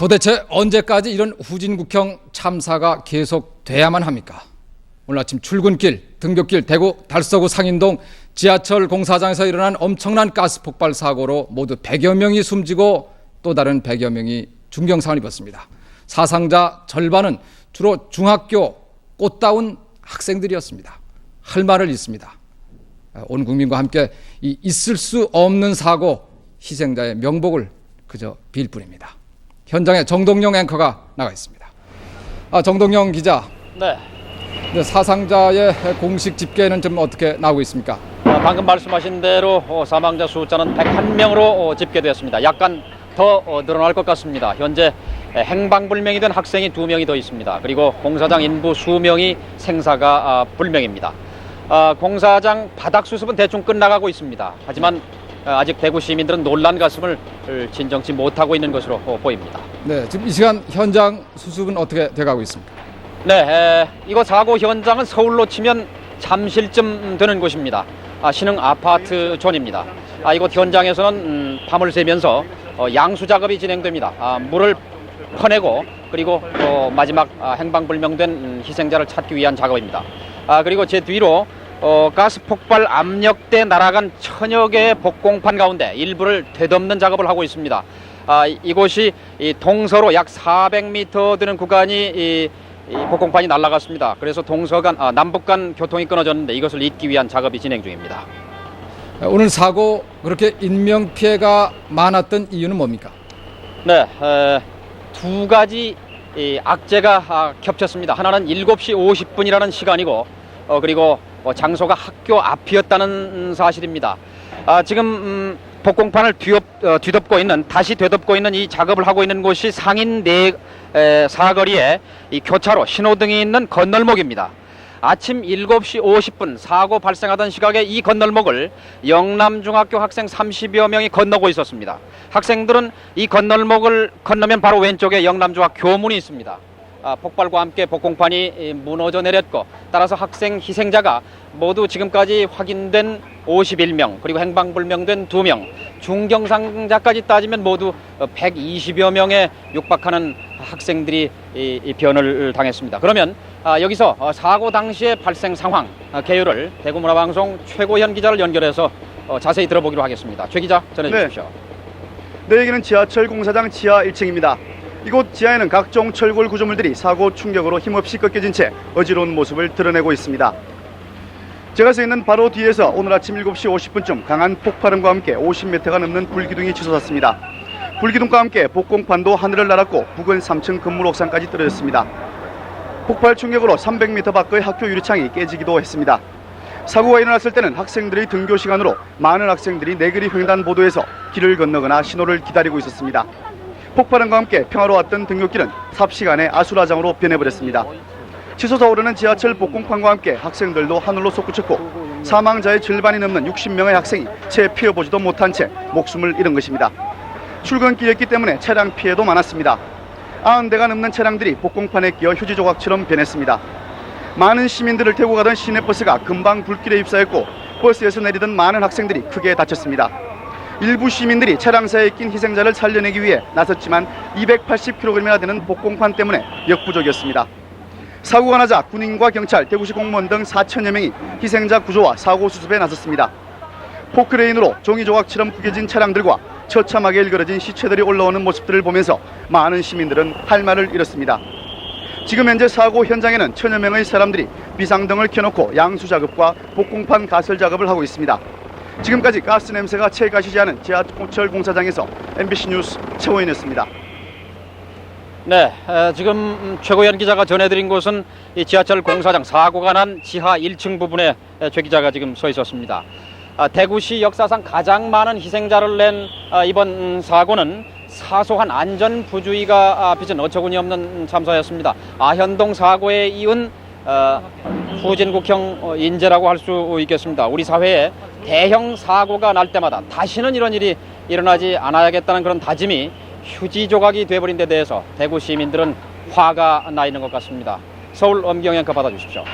도대체 언제까지 이런 후진국형 참사가 계속돼야만 합니까? 오늘 아침 출근길, 등굣길, 대구 달서구 상인동 지하철 공사장에서 일어난 엄청난 가스 폭발 사고로 모두 100여 명이 숨지고 또 다른 100여 명이 중경상을 입었습니다. 사상자 절반은 주로 중학교 꽃다운 학생들이었습니다. 할 말을 잊습니다. 온 국민과 함께 이 있을 수 없는 사고 희생자의 명복을 그저 빌 뿐입니다. 현장에 정동영 앵커가 나가 있습니다. 정동영 기자. 네. 사상자의 공식 집계는 좀 어떻게 나오고 있습니까? 방금 말씀하신 대로 사망자 숫자는 101명으로 집계되었습니다. 약간 더 늘어날 것 같습니다. 현재 행방불명이 된 학생이 2명이 더 있습니다. 그리고 공사장 인부 수명이 생사가 불명입니다. 공사장 바닥 수습은 대충 끝나가고 있습니다. 하지만 아직 대구 시민들은 놀란 가슴을 진정치 못하고 있는 것으로 보입니다. 네, 지금 이 시간 현장 수습은 어떻게 돼가고 있습니까? 네, 이거 사고 현장은 서울로 치면 잠실쯤 되는 곳입니다. 신흥 아파트 존입니다. 이곳 현장에서는 밤을 새면서 양수 작업이 진행됩니다. 물을 퍼내고 그리고 마지막 행방불명된 희생자를 찾기 위한 작업입니다. 그리고 제 뒤로 가스 폭발 압력대 날아간 천여 개의 복공판 가운데 일부를 되덮는 작업을 하고 있습니다. 이곳이 동서로 약 400m 되는 구간이 이 복공판이 날아갔습니다. 그래서 동서 간 남북 간 교통이 끊어졌는데 이것을 잇기 위한 작업이 진행 중입니다. 오늘 사고 그렇게 인명 피해가 많았던 이유는 뭡니까? 네, 두 가지 악재가 겹쳤습니다. 하나는 7시 50분이라는 시간이고 그리고 장소가 학교 앞이었다는 사실입니다. 지금 복공판을 뒤덮고 있는, 다시 되덮고 있는 이 작업을 하고 있는 곳이 상인 사거리에 이 교차로 신호등이 있는 건널목입니다. 아침 7시 50분 사고 발생하던 시각에 이 건널목을 영남중학교 학생 30여 명이 건너고 있었습니다. 학생들은 이 건널목을 건너면 바로 왼쪽에 영남중학 교문이 있습니다. 폭발과 함께 복공판이 무너져 내렸고 따라서 학생 희생자가 모두 지금까지 확인된 51명 그리고 행방불명된 2명 중경상자까지 따지면 모두 120여 명에 육박하는 학생들이 변을 당했습니다. 그러면 여기서 사고 당시의 발생 상황 개요를 대구문화방송 최고현 기자를 연결해서 자세히 들어보기로 하겠습니다. 최 기자 전해주십시오. 네, 여기는 지하철 공사장 지하 1층입니다. 이곳 지하에는 각종 철골 구조물들이 사고 충격으로 힘없이 꺾여진 채 어지러운 모습을 드러내고 있습니다. 제가 서 있는 바로 뒤에서 오늘 아침 7시 50분쯤 강한 폭발음과 함께 50m가 넘는 불기둥이 치솟았습니다. 불기둥과 함께 복공판도 하늘을 날았고 부근 3층 건물 옥상까지 떨어졌습니다. 폭발 충격으로 300m 밖의 학교 유리창이 깨지기도 했습니다. 사고가 일어났을 때는 학생들의 등교 시간으로 많은 학생들이 내거리 횡단보도에서 길을 건너거나 신호를 기다리고 있었습니다. 폭발음과 함께 평화로웠던 등굣길은 삽시간에 아수라장으로 변해버렸습니다. 치솟아 오르는 지하철 복공판과 함께 학생들도 하늘로 솟구쳤고 사망자의 절반이 넘는 60명의 학생이 채 피어보지도 못한 채 목숨을 잃은 것입니다. 출근길이었기 때문에 차량 피해도 많았습니다. 90대가 넘는 차량들이 복공판에 끼어 휴지 조각처럼 변했습니다. 많은 시민들을 태우고 가던 시내버스가 금방 불길에 휩싸였고 버스에서 내리던 많은 학생들이 크게 다쳤습니다. 일부 시민들이 차량사에 낀 희생자를 살려내기 위해 나섰지만 280kg이나 되는 복공판 때문에 역부족이었습니다. 사고가 나자 군인과 경찰, 대구시 공무원 등 4천여 명이 희생자 구조와 사고 수습에 나섰습니다. 포크레인으로 종이 조각처럼 구겨진 차량들과 처참하게 일그러진 시체들이 올라오는 모습들을 보면서 많은 시민들은 할 말을 잃었습니다. 지금 현재 사고 현장에는 천여 명의 사람들이 비상등을 켜놓고 양수 작업과 복공판 가설 작업을 하고 있습니다. 지금까지 가스 냄새가 채 가시지 않은 지하철 공사장에서 MBC 뉴스 최호연이었습니다. 네, 지금 최고현 기자가 전해드린 곳은 이 지하철 공사장 사고가 난 지하 1층 부분에 최 기자가 지금 서 있었습니다. 대구시 역사상 가장 많은 희생자를 낸 이번 사고는 사소한 안전 부주의가 빚은 어처구니 없는 참사였습니다. 아현동 사고에 이은 후진국형 인재라고 할 수 있겠습니다. 우리 사회에 대형 사고가 날 때마다 다시는 이런 일이 일어나지 않아야겠다는 그런 다짐이 휴지 조각이 돼버린 데 대해서 대구 시민들은 화가 나 있는 것 같습니다. 서울 엄경 앵커 받아주십시오.